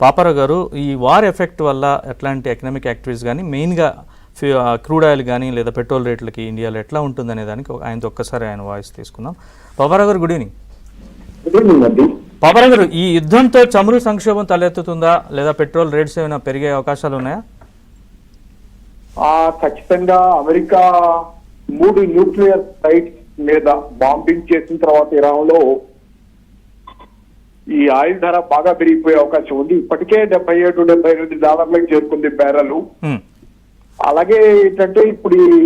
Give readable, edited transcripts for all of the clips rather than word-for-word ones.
పాపారావు గారు, ఈ war effect వల్ల ఎట్లాంటి ఎకనామిక్ యాక్టివిటీస్ కానీ మెయిన్గా క్రూడ్ ఆయిల్ కానీ లేదా పెట్రోల్ రేట్లకి ఇండియాలో ఎట్లా ఉంటుందనే దానికి ఆయనతో ఒక్కసారి ఆయన వాయిస్ తీసుకుందాం. పాపారావు గారు, గుడ్ ఈవినింగ్. పాపారావు గారు, ఈ యుద్ధంతో చమురు సంక్షోభం తలెత్తుతుందా లేదా పెట్రోల్ రేట్స్ ఏమైనా పెరిగే అవకాశాలు ఉన్నాయా? ఖచ్చితంగా అమెరికా 3 న్యూక్లియర్ సైట్స్ మీద బాంబింగ్ చేసిన తర్వాత ఇరాన్ లో ఈ ఆయిల్ ధర బాగా పెరిగిపోయే అవకాశం ఉంది. ఇప్పటికే $77-78 చేరుకుంది బ్యారెల్. అలాగే ఏంటంటే ఇప్పుడు ఈ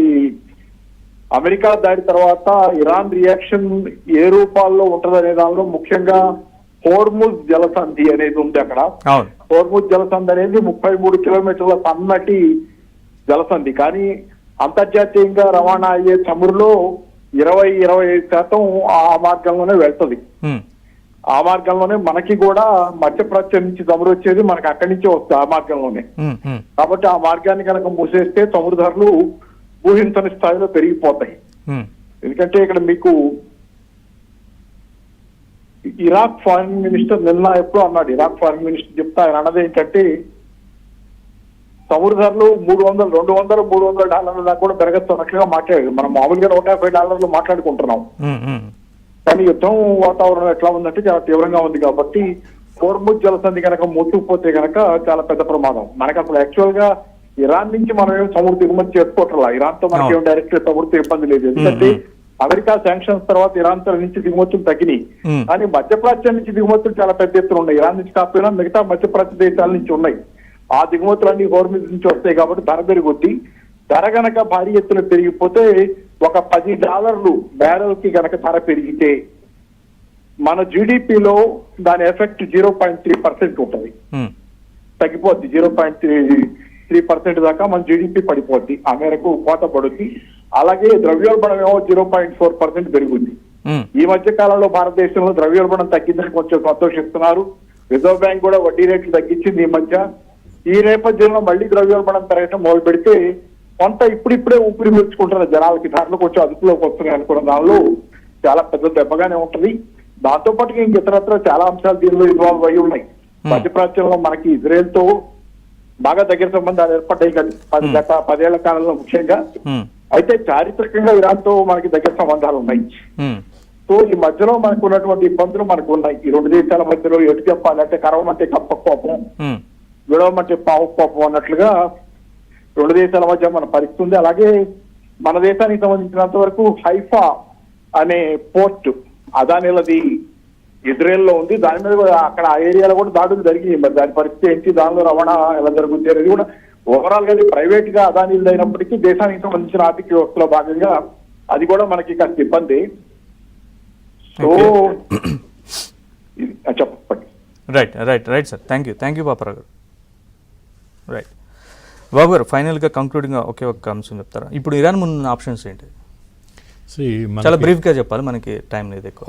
అమెరికా దాడి తర్వాత ఇరాన్ రియాక్షన్ ఏ రూపాల్లో ఉంటదనే దానిలో ముఖ్యంగా హోర్ముజ్ జలసంధి అనేది ఉంది. అక్కడ హోర్ముజ్ జలసంధి అనేది 33 కిలోమీటర్ల సన్నటి జలసంధి. కానీ అంతర్జాతీయంగా రవాణా అయ్యే చమురులో 20-25% ఆ మార్గంలోనే వెళ్తుంది. ఆ మార్గంలోనే మనకి కూడా మధ్యప్రాచ్యం నుంచి చమురు వచ్చేది మనకి అక్కడి నుంచే వస్తుంది ఆ మార్గంలోనే. కాబట్టి ఆ మార్గాన్ని కనుక మూసేస్తే చమురు ధరలు ఊహించని స్థాయిలో పెరిగిపోతాయి. ఎందుకంటే ఇక్కడ మీకు ఇరాక్ ఫారిన్ మినిస్టర్ నిన్న ఎప్పుడో అన్నాడు, ఇరాక్ ఫారిన్ మినిస్టర్ చెప్తా ఆయన అన్నది ఏంటంటే చమురు ధరలు $200-300 దాకా కూడా పెరగస్తున్నట్లుగా మాట్లాడారు. మనం మామూలుగా $150 మాట్లాడుకుంటున్నాం. కానీ యుద్ధం వాతావరణం ఎట్లా ఉందంటే చాలా తీవ్రంగా ఉంది. కాబట్టి హోర్ముజ్ జలసంధి కనుక మూసుకుపోతే కనుక చాలా పెద్ద ప్రమాదం. మనకు అసలు యాక్చువల్ గా ఇరాన్ నుంచి మనం ఏం చమురు దిగుమతి చేసుకోవట్లా. ఇరాన్ తో మనకి ఏం డైరెక్ట్ చమురుతో ఇబ్బంది లేదు. ఎందుకంటే అమెరికా శాంక్షన్స్ తర్వాత ఇరాన్ నుంచి దిగుమతులు తగ్గినాయి. కానీ మధ్యప్రాచ్యం నుంచి దిగుమతులు చాలా పెద్ద ఎత్తున ఉన్నాయి. ఇరాన్ నుంచి కాకపోయినా మిగతా మధ్యప్రాచ్య దేశాల నుంచి ఉన్నాయి. ఆ దిగుమతులన్నీ హోర్ముజ్ నుంచి వస్తాయి. కాబట్టి ధర పెరుగుద్ది. ధర గనక భారీ ఎత్తున పెరిగిపోతే ఒక $10 బ్యారెల్ కి గనక ధర పెరిగితే మన జీడిపిలో దాని ఎఫెక్ట్ 0.3% ఉంటుంది. తగ్గిపోద్ది. 0.3% దాకా మన జీడిపి పడిపోద్ది. ఆ మేరకు కోత పడుద్ది. అలాగే ద్రవ్యోల్బణం ఏమో 0.4% పెరుగుద్ది. ఈ మధ్య కాలంలో భారతదేశంలో ద్రవ్యోల్బణం తగ్గిందని కొంచెం సంతోషిస్తున్నారు. రిజర్వ్ బ్యాంక్ కూడా వడ్డీ రేట్లు తగ్గించింది ఈ మధ్య. ఈ నేపథ్యంలో మళ్లీ ద్రవ్యోల్బణం పెరగటం మొదలు పెడితే కొంత ఇప్పుడిప్పుడే ఊపిరి పీల్చుకుంటున్న జనాలకి ధరలు కొంచెం అదుపులోకి వస్తున్నాయి అనుకున్న దానిలో చాలా పెద్ద దెబ్బగానే ఉంటుంది. దాంతో పాటు ఇంక ఇతరత్ర చాలా అంశాలు దీనిలో ఇన్వాల్వ్ అయి ఉన్నాయి. మధ్యప్రాచ్యంలో మనకి ఇజ్రాయెల్ తో బాగా దగ్గర సంబంధాలు ఏర్పడ్డాయి కదా 10 ఏళ్ల కాలంలో ముఖ్యంగా. అయితే చారిత్రకంగా ఇరాన్ తో మనకి దగ్గర సంబంధాలు ఉన్నాయి. సో ఈ మధ్యలో మనకు ఉన్నటువంటి ఇబ్బందులు మనకు ఉన్నాయి. ఈ 2 దేశాల మధ్యలో ఎటు చెప్పాలంటే కరవమంటే కప్ప కోపం, విడవమంటే పావు కోపం అన్నట్లుగా 2 దేశాల మధ్య మన పరిస్థితి ఉంది. అలాగే మన దేశానికి సంబంధించినంత వరకు హైఫా అనే పోర్ట్ అదానిలది ఇజ్రాయెల్ లో ఉంది. దాని మీద కూడా అక్కడ ఆ ఏరియాలో కూడా దాడులు జరిగినాయి. మరి దాని పరిస్థితి ఏంటి, దానిలో రవాణా ఎలా జరుగుతుంది అనేది కూడా ఓవరాల్ గా ప్రైవేట్ గా అదానిలు అయినప్పటికీ దేశానికి సంబంధించిన ఆర్థిక వ్యవస్థలో భాగంగా అది కూడా మనకి కాస్త ఇబ్బంది. సో చెప్పండి. Right sir, thank you Paparao గారు. రైట్ బాబు గారు, ఫైనల్గా కంక్లూడింగ్గా ఒకే ఒక్క అంశం చెప్తారా? ఇప్పుడు ఇరాన్ ముందున్న ఆప్షన్స్ ఏంటి? చాలా బ్రీఫ్గా చెప్పాలి, మనకి టైం లేదు ఎక్కువ.